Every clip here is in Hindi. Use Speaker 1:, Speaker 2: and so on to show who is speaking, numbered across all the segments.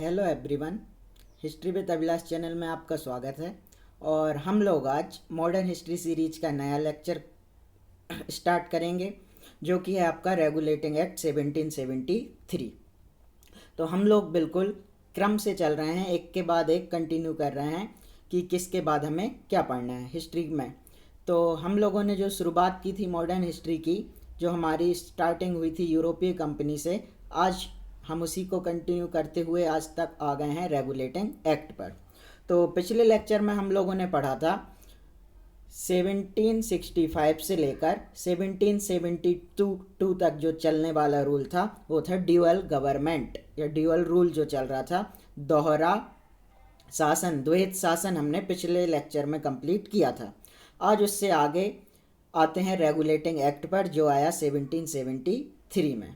Speaker 1: Hello everyone. History with Abhilash channel में आपका स्वागत है। और हम लोग आज मॉडर्न हिस्ट्री सीरीज का नया लेक्चर स्टार्ट करेंगे, जो कि है आपका रेगुलेटिंग एक्ट 1773। तो हम लोग बिल्कुल क्रम से चल रहे हैं, एक के बाद एक कंटिन्यू कर रहे हैं कि किसके बाद हमें क्या पढ़ना है हिस्ट्री में। तो हम लोगों ने जो शुरुआत की थी मॉडर्न हिस्ट्री की, जो हमारी स्टार्टिंग हुई थी यूरोपीय कंपनी से, आज हम उसी को कंटिन्यू करते हुए आज तक आ गए हैं रेगुलेटिंग एक्ट पर। तो पिछले लेक्चर में हम लोगों ने पढ़ा था 1765 से लेकर 1772 तक जो चलने वाला रूल था वो था ड्यूअल गवर्नमेंट या ड्यूअल रूल जो चल रहा था, दोहरा शासन, द्वैत शासन हमने पिछले लेक्चर में कंप्लीट किया था। आज उससे आगे आते हैं रेगुलेटिंग एक्ट पर, जो आया 1773 में।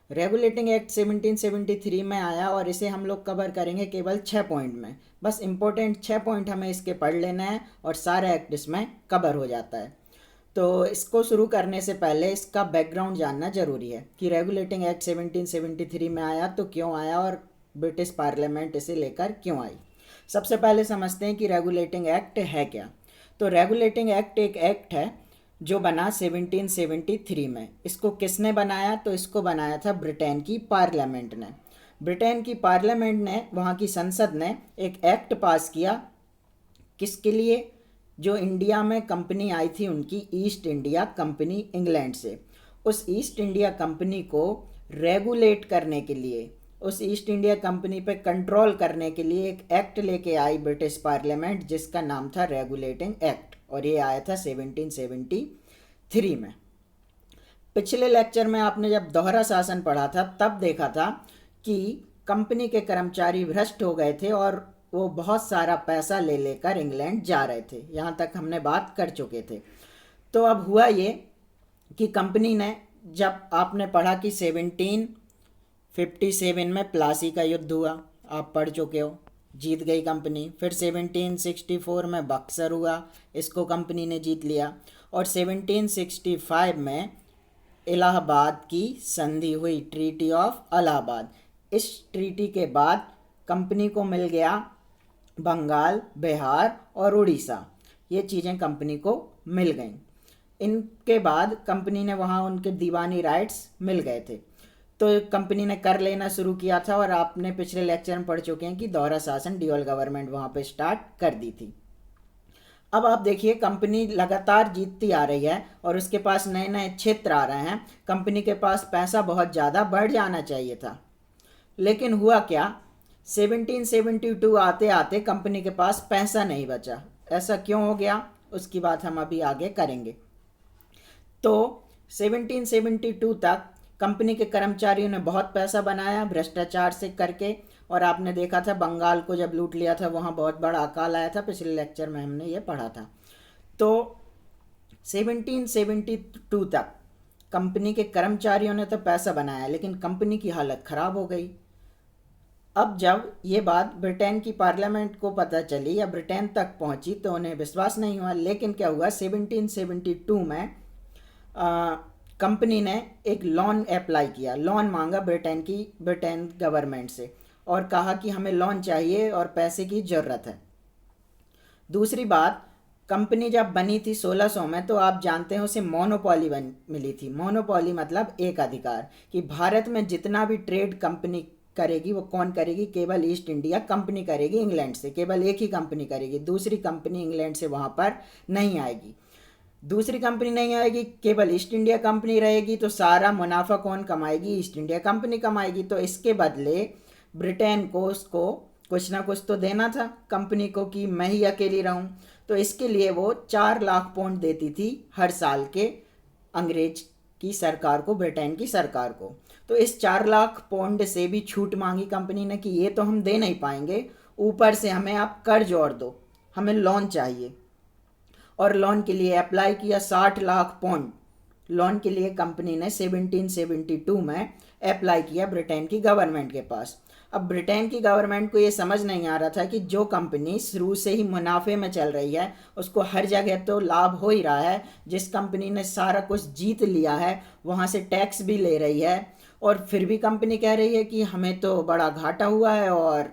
Speaker 1: रेगुलेटिंग एक्ट 1773 में आया और इसे हम लोग कवर करेंगे केवल 6 पॉइंट में। बस इम्पोर्टेंट 6 पॉइंट हमें इसके पढ़ लेना है और सारा एक्ट इसमें कवर हो जाता है। तो इसको शुरू करने से पहले इसका बैकग्राउंड जानना ज़रूरी है कि रेगुलेटिंग एक्ट 1773 में आया तो क्यों आया और ब्रिटिश पार्लियामेंट इसे लेकर क्यों आई। सबसे पहले समझते हैं कि रेगुलेटिंग एक्ट है क्या। तो रेगुलेटिंग एक्ट एक एक्ट है जो बना 1773 में। इसको किसने बनाया? तो इसको बनाया था ब्रिटेन की पार्लियामेंट ने। ब्रिटेन की पार्लियामेंट ने, वहाँ की संसद ने एक एक्ट पास किया। किसके लिए? जो इंडिया में कंपनी आई थी उनकी, ईस्ट इंडिया कंपनी इंग्लैंड से, उस ईस्ट इंडिया कंपनी को रेगुलेट करने के लिए, उस ईस्ट इंडिया कंपनी पे कंट्रोल करने के लिए एक एक्ट लेके आई ब्रिटिश पार्लियामेंट, जिसका नाम था रेगुलेटिंग एक्ट, और ये आया था 1773 में। पिछले लेक्चर में आपने जब दोहरा शासन पढ़ा था तब देखा था कि कंपनी के कर्मचारी भ्रष्ट हो गए थे और वो बहुत सारा पैसा ले लेकर इंग्लैंड जा रहे थे। यहाँ तक हमने बात कर चुके थे। तो अब हुआ ये कि कंपनी ने, जब आपने पढ़ा कि 1757 में प्लासी का युद्ध हुआ, आप पढ़ चुके हो, जीत गई कंपनी। फिर 1764 में बक्सर हुआ, इसको कंपनी ने जीत लिया। और 1765 में इलाहाबाद की संधि हुई, ट्रीटी ऑफ इलाहाबाद। इस ट्रीटी के बाद कंपनी को मिल गया बंगाल, बिहार और उड़ीसा। ये चीज़ें कंपनी को मिल गईं। इनके बाद कंपनी ने वहाँ उनके दीवानी राइट्स मिल गए थे, तो कंपनी ने कर लेना शुरू किया था। और आपने पिछले लेक्चर में पढ़ चुके हैं कि दोहरा शासन, ड्यूअल गवर्नमेंट वहाँ पे स्टार्ट कर दी थी। अब आप देखिए, कंपनी लगातार जीतती आ रही है और उसके पास नए नए क्षेत्र आ रहे हैं। कंपनी के पास पैसा बहुत ज़्यादा बढ़ जाना चाहिए था, लेकिन हुआ क्या, 1772 आते आते कंपनी के पास पैसा नहीं बचा। ऐसा क्यों हो गया, उसकी बात हम अभी आगे करेंगे। तो 1772 तक कंपनी के कर्मचारियों ने बहुत पैसा बनाया भ्रष्टाचार से करके, और आपने देखा था बंगाल को जब लूट लिया था वहाँ बहुत बड़ा अकाल आया था। पिछले लेक्चर में हमने ये पढ़ा था। तो 1772 तक कंपनी के कर्मचारियों ने तो पैसा बनाया, लेकिन कंपनी की हालत ख़राब हो गई। अब जब ये बात ब्रिटेन की पार्लियामेंट को पता चली या ब्रिटेन तक पहुंची तो उन्हें विश्वास नहीं हुआ। लेकिन क्या हुआ, 1772 में कंपनी ने एक लोन अप्लाई किया, लोन मांगा ब्रिटेन गवर्नमेंट से, और कहा कि हमें लोन चाहिए और पैसे की ज़रूरत है। दूसरी बात, कंपनी जब बनी थी 1600 में, तो आप जानते हैं उसे मोनोपोली मिली थी। मोनोपोली मतलब एक अधिकार, कि भारत में जितना भी ट्रेड कंपनी करेगी वो कौन करेगी? केवल ईस्ट इंडिया कंपनी करेगी इंग्लैंड से, केवल एक ही कंपनी करेगी। दूसरी कंपनी इंग्लैंड से वहाँ पर नहीं आएगी। दूसरी कंपनी नहीं आएगी, केवल ईस्ट इंडिया कंपनी रहेगी, तो सारा मुनाफा कौन कमाएगी? ईस्ट इंडिया कंपनी कमाएगी। तो इसके बदले ब्रिटेन को उसको कुछ ना कुछ तो देना था कंपनी को, कि मैं ही अकेली रहूं। तो इसके लिए वो 4 लाख पाउंड देती थी हर साल के अंग्रेज की सरकार को, ब्रिटेन की सरकार को। तो इस 4 लाख पाउंड से भी छूट मांगी कंपनी ने कि ये तो हम दे नहीं पाएंगे, ऊपर से हमें आप कर्ज और दो, हमें लोन चाहिए। और लोन के लिए अप्लाई किया 60 लाख पाउंड। लोन के लिए कंपनी ने 1772 में अप्लाई किया ब्रिटेन की गवर्नमेंट के पास। अब ब्रिटेन की गवर्नमेंट को ये समझ नहीं आ रहा था कि जो कंपनी शुरू से ही मुनाफे में चल रही है उसको हर जगह तो लाभ हो ही रहा है, जिस कंपनी ने सारा कुछ जीत लिया है वहाँ से टैक्स भी ले रही है, और फिर भी कंपनी कह रही है कि हमें तो बड़ा घाटा हुआ है और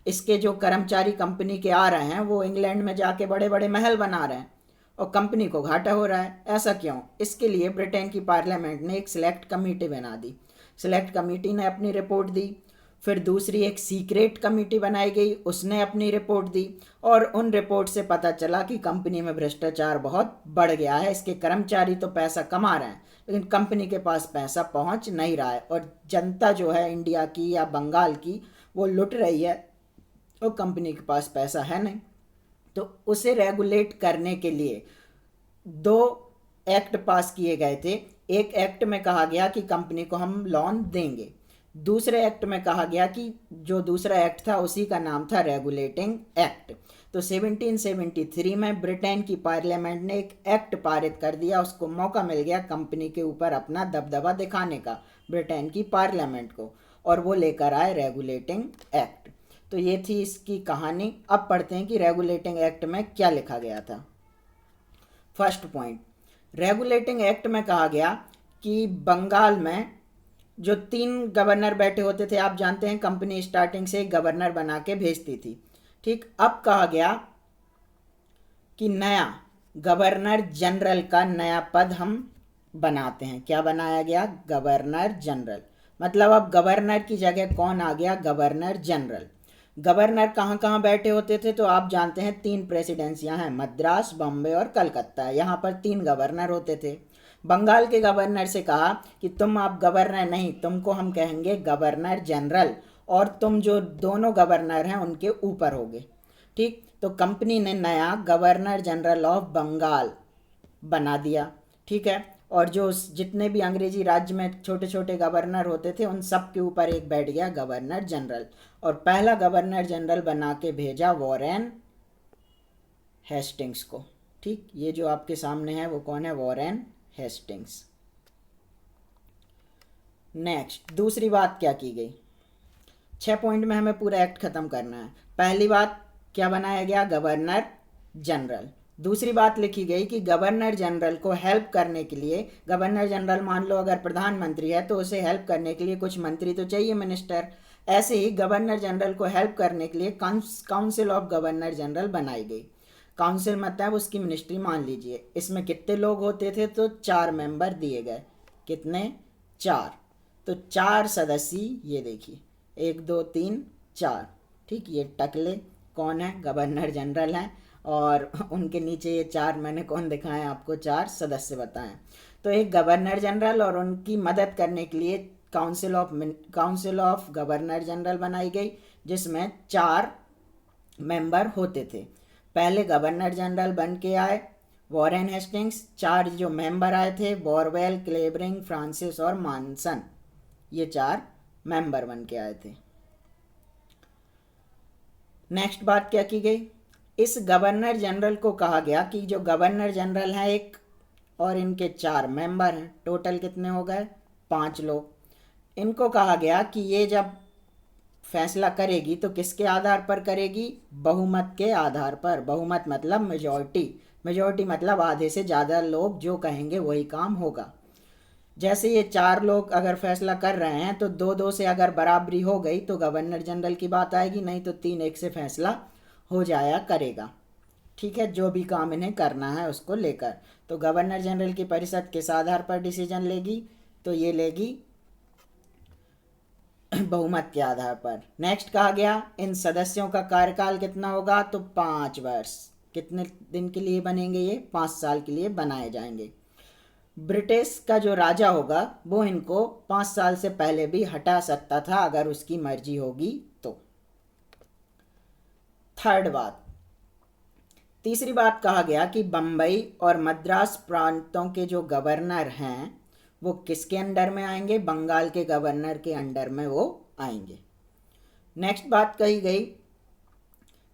Speaker 1: इसके जो कर्मचारी कंपनी के आ रहे हैं वो इंग्लैंड में जाके बड़े बड़े महल बना रहे हैं और कंपनी को घाटा हो रहा है। ऐसा क्यों? इसके लिए ब्रिटेन की पार्लियामेंट ने एक सिलेक्ट कमेटी बना दी। सिलेक्ट कमेटी ने अपनी रिपोर्ट दी। फिर दूसरी एक सीक्रेट कमेटी बनाई गई, उसने अपनी रिपोर्ट दी और उन रिपोर्ट से पता चला कि कंपनी में भ्रष्टाचार बहुत बढ़ गया है। इसके कर्मचारी तो पैसा कमा रहे हैं लेकिन कंपनी के पास पैसा पहुंच नहीं रहा है और जनता जो है इंडिया की या बंगाल की वो लुट रही है और कंपनी के पास पैसा है नहीं। तो उसे रेगुलेट करने के लिए दो एक्ट पास किए गए थे। एक एक्ट में कहा गया कि कंपनी को हम लोन देंगे, दूसरे एक्ट में कहा गया कि जो दूसरा एक्ट था उसी का नाम था रेगुलेटिंग एक्ट। तो 1773 में ब्रिटेन की पार्लियामेंट ने एक एक्ट पारित कर दिया। उसको मौका मिल गया कंपनी के ऊपर अपना दबदबा दिखाने का, ब्रिटेन की पार्लियामेंट को, और वो लेकर आए रेगुलेटिंग एक्ट। तो ये थी इसकी कहानी। अब पढ़ते हैं कि रेगुलेटिंग एक्ट में क्या लिखा गया था। फर्स्ट पॉइंट, रेगुलेटिंग एक्ट में कहा गया कि बंगाल में जो 3 गवर्नर बैठे होते थे, आप जानते हैं कंपनी स्टार्टिंग से एक गवर्नर बना के भेजती थी, ठीक। अब कहा गया कि नया गवर्नर जनरल का नया पद हम बनाते हैं। क्या बनाया गया? Governor general. मतलब अब गवर्नर की जगह कौन आ गया? Governor general. गवर्नर कहाँ कहाँ बैठे होते थे? तो आप जानते हैं 3 प्रेसिडेंसियां हैं, मद्रास, बॉम्बे और कलकत्ता। यहाँ पर 3 गवर्नर होते थे। बंगाल के गवर्नर से कहा कि तुम आप गवर्नर नहीं, तुमको हम कहेंगे गवर्नर जनरल, और तुम जो दोनों गवर्नर हैं उनके ऊपर होगे, ठीक। तो कंपनी ने नया गवर्नर जनरल ऑफ बंगाल बना दिया, ठीक है। और जो जितने भी अंग्रेजी राज्य में छोटे छोटे गवर्नर होते थे उन सब के ऊपर एक बैठ गया गवर्नर जनरल। और पहला गवर्नर जनरल बना के भेजा वॉरेन हेस्टिंग्स को, ठीक। ये जो आपके सामने है वो कौन है? Warren Hastings. नेक्स्ट, दूसरी बात क्या की गई? 6 पॉइंट में हमें पूरा एक्ट खत्म करना है। पहली बात, क्या बनाया गया? Governor general. दूसरी बात लिखी गई कि गवर्नर जनरल को हेल्प करने के लिए, गवर्नर जनरल मान लो अगर प्रधानमंत्री है तो उसे हेल्प करने के लिए कुछ मंत्री तो चाहिए, मिनिस्टर। ऐसे ही गवर्नर जनरल को हेल्प करने के लिए काउंसिल ऑफ गवर्नर जनरल बनाई गई। काउंसिल मतलब उसकी मिनिस्ट्री मान लीजिए। इसमें कितने लोग होते थे? तो 4 मेंबर दिए गए। कितने? 4। तो 4 सदस्य, ये देखिए 1 2 3 4, ठीक। ये टकले कौन है? गवर्नर जनरल हैं। और उनके नीचे ये 4 मैंने कौन दिखाए आपको? 4 सदस्य बताएं। तो एक गवर्नर जनरल और उनकी मदद करने के लिए काउंसिल ऑफ गवर्नर जनरल बनाई गई, जिसमें 4 मेंबर होते थे। पहले गवर्नर जनरल बन के आए वॉरेन हेस्टिंग्स। 4 जो मेंबर आए थे बॉरवेल, क्लेबरिंग, फ्रांसिस और मानसन, ये 4 मेंबर बन के आए थे। नेक्स्ट बात क्या की गई? इस गवर्नर जनरल को कहा गया कि जो गवर्नर जनरल है एक, और इनके 4 मेंबर हैं, टोटल कितने हो गए? 5 लोग। इनको कहा गया कि ये जब फैसला करेगी तो किसके आधार पर करेगी? बहुमत के आधार पर। बहुमत मतलब मेजॉरिटी। मेजॉरिटी मतलब आधे से ज़्यादा लोग जो कहेंगे वही काम होगा। जैसे ये 4 लोग अगर फैसला कर रहे हैं तो 2-2 से अगर बराबरी हो गई तो गवर्नर जनरल की बात आएगी, नहीं तो 3-1 से फैसला हो जाया करेगा, ठीक है। जो भी काम इन्हें करना है उसको लेकर। तो गवर्नर जनरल की परिषद किस आधार पर डिसीजन लेगी? तो ये लेगी बहुमत के आधार पर। नेक्स्ट कहा गया इन सदस्यों का कार्यकाल कितना होगा? तो 5 वर्ष। कितने दिन के लिए बनेंगे ये? 5 साल के लिए बनाए जाएंगे। ब्रिटिश का जो राजा होगा वो इनको 5 साल से पहले भी हटा सकता था अगर उसकी मर्जी होगी तो। थर्ड बात, तीसरी बात कहा गया कि बम्बई और मद्रास प्रांतों के जो गवर्नर हैं वो किसके अंडर में आएंगे? बंगाल के गवर्नर के अंडर में वो आएंगे। नेक्स्ट बात कही गई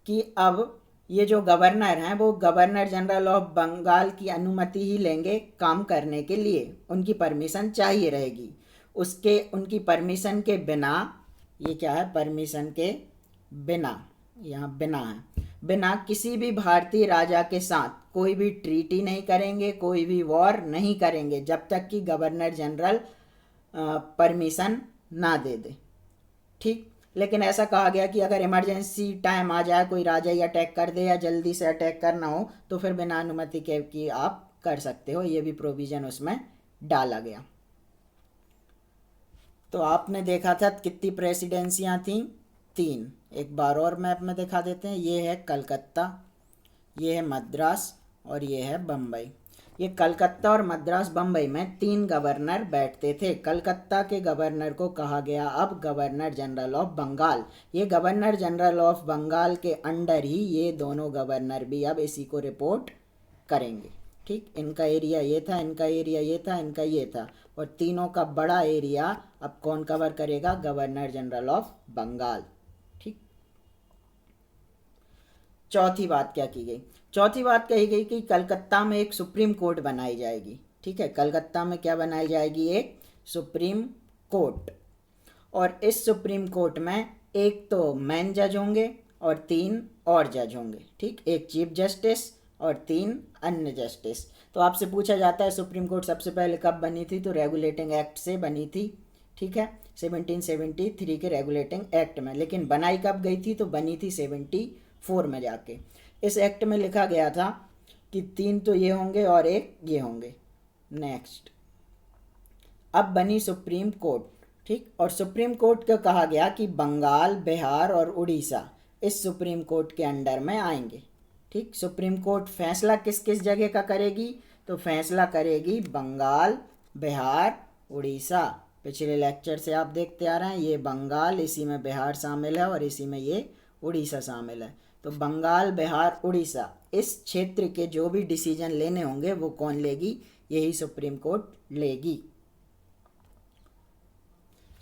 Speaker 1: कि अब ये जो गवर्नर हैं वो गवर्नर जनरल ऑफ बंगाल की अनुमति ही लेंगे काम करने के लिए, उनकी परमिशन चाहिए रहेगी। उनकी परमिशन के बिना, ये क्या है? परमिशन के बिना, यहाँ बिना है, बिना किसी भी भारतीय राजा के साथ कोई भी ट्रीटी नहीं करेंगे, कोई भी वॉर नहीं करेंगे जब तक कि गवर्नर जनरल परमिशन ना दे दे। ठीक, लेकिन ऐसा कहा गया कि अगर इमरजेंसी टाइम आ जाए, कोई राजा ही अटैक कर दे या जल्दी से अटैक करना हो, तो फिर बिना अनुमति के कि आप कर सकते हो, ये भी प्रोविज़न उसमें डाला गया। तो आपने देखा था कितनी प्रेसिडेंसियाँ थीं, 3। एक बार और मैप में दिखा देते हैं। ये है कलकत्ता, ये है मद्रास और ये है बम्बई। ये कलकत्ता और मद्रास बम्बई में 3 गवर्नर बैठते थे। कलकत्ता के गवर्नर को कहा गया अब गवर्नर जनरल ऑफ बंगाल। ये गवर्नर जनरल ऑफ बंगाल के अंडर ही ये दोनों गवर्नर भी अब इसी को रिपोर्ट करेंगे। ठीक, इनका एरिया ये था, इनका एरिया ये था, इनका ये था, और तीनों का बड़ा एरिया अब कौन कवर करेगा? Governor general of Bengal. ठीक, चौथी बात क्या की गई? चौथी बात कही गई कि कलकत्ता में एक सुप्रीम कोर्ट बनाई जाएगी। ठीक है, कलकत्ता में क्या बनाई जाएगी? एक सुप्रीम कोर्ट। और इस सुप्रीम कोर्ट में एक तो मेन जज होंगे और 3 और जज होंगे। ठीक, एक चीफ जस्टिस और 3 अन्य जस्टिस। तो आपसे पूछा जाता है सुप्रीम कोर्ट सबसे पहले कब बनी थी? तो रेगुलेटिंग एक्ट से बनी थी। ठीक है, 1773 के रेगुलेटिंग एक्ट में। लेकिन बनाई कब गई थी? तो बनी थी 74 में जाके। इस एक्ट में लिखा गया था कि 3 तो ये होंगे और एक ये होंगे। नेक्स्ट, अब बनी सुप्रीम कोर्ट। ठीक, और सुप्रीम कोर्ट को कहा गया कि बंगाल, बिहार और उड़ीसा इस सुप्रीम कोर्ट के अंडर में आएंगे। ठीक, सुप्रीम कोर्ट फैसला किस किस जगह का करेगी? तो फैसला करेगी बंगाल, बिहार, उड़ीसा। पिछले लेक्चर से आप देखते आ रहे हैं, ये बंगाल, इसी में बिहार शामिल है और इसी में ये उड़ीसा शामिल है। तो बंगाल, बिहार, उड़ीसा इस क्षेत्र के जो भी डिसीजन लेने होंगे वो कौन लेगी? यही सुप्रीम कोर्ट लेगी।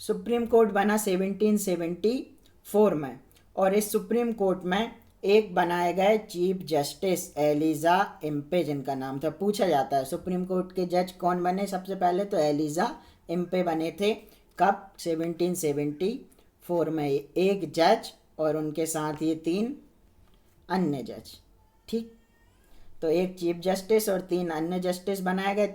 Speaker 1: सुप्रीम कोर्ट बना 1774 में, और इस सुप्रीम कोर्ट में एक बनाए गए चीफ जस्टिस एलिजा इम्पे, जिनका नाम था। पूछा जाता है सुप्रीम कोर्ट के जज कौन बने सबसे पहले? तो एलिजा इम्पे बने थे। कब? 1774 में। एक जज और उनके साथ ये 3 अन्य जज। ठीक, तो एक चीफ जस्टिस और 3 अन्य जस्टिस बनाए गए।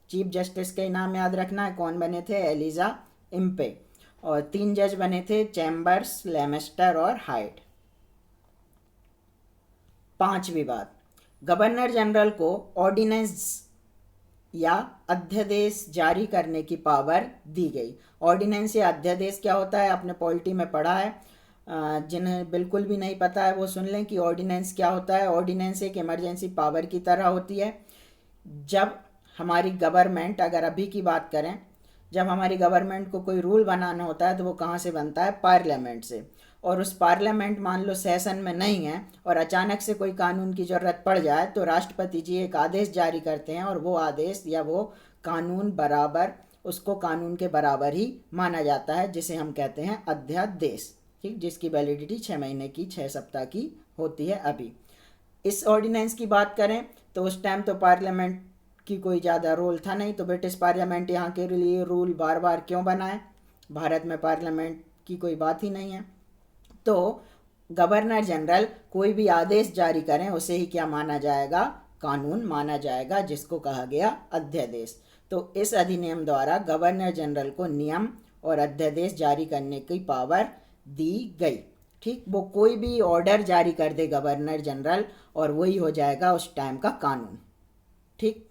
Speaker 1: चीफ जस्टिस के नाम याद रखना है, कौन बने थे? Elijah Impey. और 3 जज बने थे, चैम्बर्स, लेमेस्टर और हाइड। 5वीं बात, गवर्नर जनरल को ऑर्डिनेंस या अध्यादेश जारी करने की पावर दी गई। ऑर्डिनेंस या अध्यादेश क्या होता है? आपने पॉलिटी में पढ़ा है। जिन्हें बिल्कुल भी नहीं पता है वो सुन लें कि ऑर्डिनेंस क्या होता है। ऑर्डिनेंस एक इमरजेंसी पावर की तरह होती है। जब हमारी गवर्नमेंट, अगर अभी की बात करें, जब हमारी गवर्नमेंट को कोई रूल बनाना होता है तो वो कहाँ से बनता है? पार्लियामेंट से। और उस पार्लियामेंट मान लो सेशन में नहीं है और अचानक से कोई कानून की ज़रूरत पड़ जाए तो राष्ट्रपति जी एक आदेश जारी करते हैं, और वो आदेश या वो कानून बराबर, उसको कानून के बराबर ही माना जाता है, जिसे हम कहते हैं अध्यादेश। ठीक, जिसकी वैलिडिटी 6 महीने की, 6 सप्ताह की होती है। अभी इस ऑर्डिनेंस की बात करें तो उस टाइम तो पार्लियामेंट की कोई ज़्यादा रोल था नहीं, तो ब्रिटिश पार्लियामेंट यहाँ के लिए रूल बार बार क्यों बनाए? भारत में पार्लियामेंट की कोई बात ही नहीं है। तो गवर्नर जनरल कोई भी आदेश जारी करें उसे ही क्या माना जाएगा? कानून माना जाएगा, जिसको कहा गया अध्यादेश। तो इस अधिनियम द्वारा गवर्नर जनरल को नियम और अध्यादेश जारी करने की पावर दी गई। ठीक, वो कोई भी ऑर्डर जारी कर दे गवर्नर जनरल और वही हो जाएगा उस टाइम का कानून। ठीक,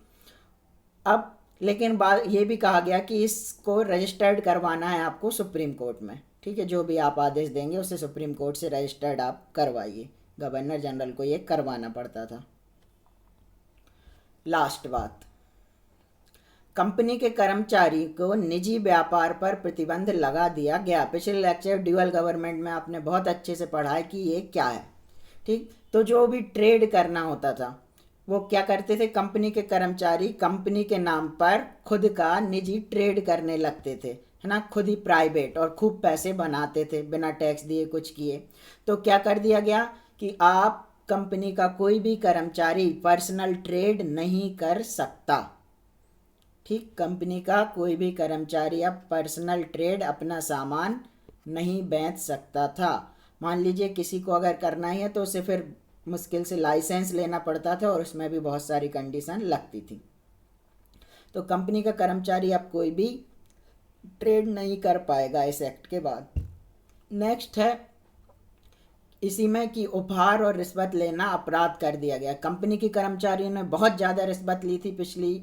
Speaker 1: अब लेकिन बात ये भी कहा गया कि इसको रजिस्टर्ड करवाना है आपको सुप्रीम कोर्ट में। ठीक है, जो भी आप आदेश देंगे उसे सुप्रीम कोर्ट से रजिस्टर्ड आप करवाइए। गवर्नर जनरल को ये करवाना पड़ता था। लास्ट बात, कंपनी के कर्मचारी को निजी व्यापार पर प्रतिबंध लगा दिया गया। पिछले लेक्चर ड्यूअल गवर्नमेंट में आपने बहुत अच्छे से पढ़ा है कि ये क्या है। ठीक, तो जो भी ट्रेड करना होता था वो क्या करते थे? कंपनी के कर्मचारी कंपनी के नाम पर खुद का निजी ट्रेड करने लगते थे, है ना, खुद ही प्राइवेट, और खूब पैसे बनाते थे बिना टैक्स दिए, कुछ किए। तो क्या कर दिया गया कि आप कंपनी का कोई भी कर्मचारी पर्सनल ट्रेड नहीं कर सकता। ठीक, कंपनी का कोई भी कर्मचारी अब पर्सनल ट्रेड, अपना सामान नहीं बेच सकता था। मान लीजिए किसी को अगर करना ही है तो उसे फिर मुश्किल से लाइसेंस लेना पड़ता था और उसमें भी बहुत सारी कंडीशन लगती थी। तो कंपनी का कर्मचारी अब कोई भी ट्रेड नहीं कर पाएगा इस एक्ट के बाद। नेक्स्ट है इसी में कि उपहार और रिश्वत लेना अपराध कर दिया गया। कंपनी के कर्मचारियों ने बहुत ज़्यादा रिश्वत ली थी, पिछली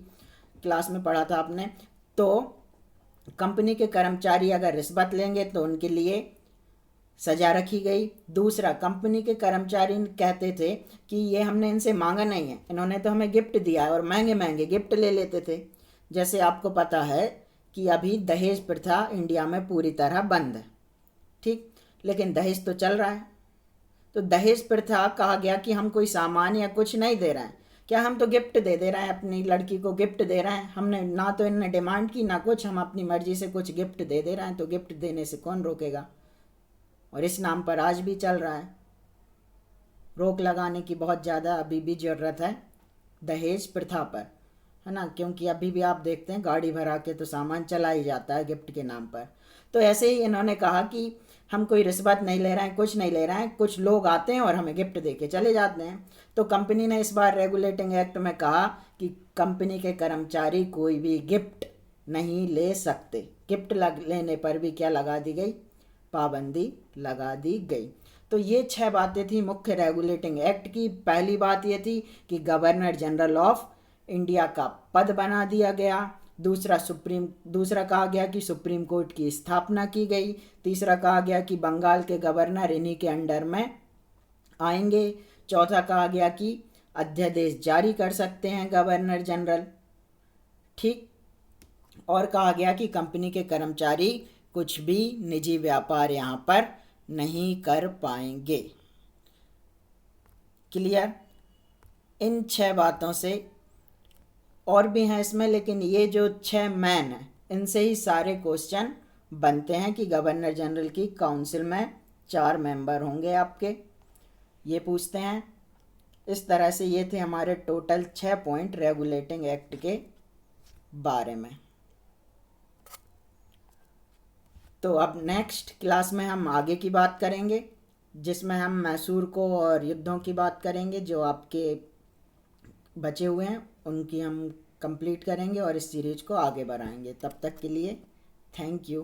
Speaker 1: क्लास में पढ़ा था आपने। तो कंपनी के कर्मचारी अगर रिश्वत लेंगे तो उनके लिए सजा रखी गई। दूसरा, कंपनी के कर्मचारी कहते थे कि ये हमने इनसे मांगा नहीं है, इन्होंने तो हमें गिफ्ट दिया है, और महंगे महंगे गिफ्ट ले लेते थे। जैसे आपको पता है कि अभी दहेज प्रथा इंडिया में पूरी तरह बंद है, ठीक, लेकिन दहेज तो चल रहा है। तो दहेज प्रथा कहा गया कि हम कोई सामान या कुछ नहीं दे रहे हैं, क्या हम तो गिफ्ट दे दे रहे हैं, अपनी लड़की को गिफ्ट दे रहे हैं। हमने ना तो इनने डिमांड की ना कुछ, हम अपनी मर्जी से कुछ गिफ्ट दे दे रहे हैं, तो गिफ्ट देने से कौन रोकेगा। और इस नाम पर आज भी चल रहा है। रोक लगाने की बहुत ज़्यादा अभी भी ज़रूरत है दहेज प्रथा पर, है ना, क्योंकि अभी भी आप देखते हैं गाड़ी भरा के तो सामान चला ही जाता है गिफ्ट के नाम पर। तो ऐसे ही इन्होंने कहा कि हम कोई रिश्वत नहीं ले रहे हैं, कुछ नहीं ले रहे हैं, कुछ लोग आते हैं और हमें गिफ्ट दे के चले जाते हैं। तो कंपनी ने इस बार रेगुलेटिंग एक्ट में कहा कि कंपनी के कर्मचारी कोई भी गिफ्ट नहीं ले सकते। गिफ्ट लेने पर भी क्या लगा दी गई, पाबंदी लगा दी गई। तो ये 6 बातें थी मुख्य रेगुलेटिंग एक्ट की। पहली बात ये थी कि गवर्नर जनरल ऑफ इंडिया का पद बना दिया गया। दूसरा कहा गया कि सुप्रीम कोर्ट की स्थापना की गई। तीसरा कहा गया कि बंगाल के गवर्नर इन्हीं के अंडर में आएंगे। चौथा कहा गया कि अध्यादेश जारी कर सकते हैं गवर्नर जनरल, ठीक। और कहा गया कि कंपनी के कर्मचारी कुछ भी निजी व्यापार यहाँ पर नहीं कर पाएंगे। क्लियर। इन 6 बातों से, और भी हैं इसमें, लेकिन ये जो 6 मैन हैं इनसे ही सारे क्वेश्चन बनते हैं कि गवर्नर जनरल की काउंसिल में 4 मेंबर होंगे आपके, ये पूछते हैं। इस तरह से ये थे हमारे टोटल 6 पॉइंट रेगुलेटिंग एक्ट के बारे में। तो अब नेक्स्ट क्लास में हम आगे की बात करेंगे, जिसमें हम मैसूर को और युद्धों की बात करेंगे जो आपके बचे हुए हैं, उनकी हम कंप्लीट करेंगे और इस सीरीज को आगे बढ़ाएंगे। तब तक के लिए थैंक यू।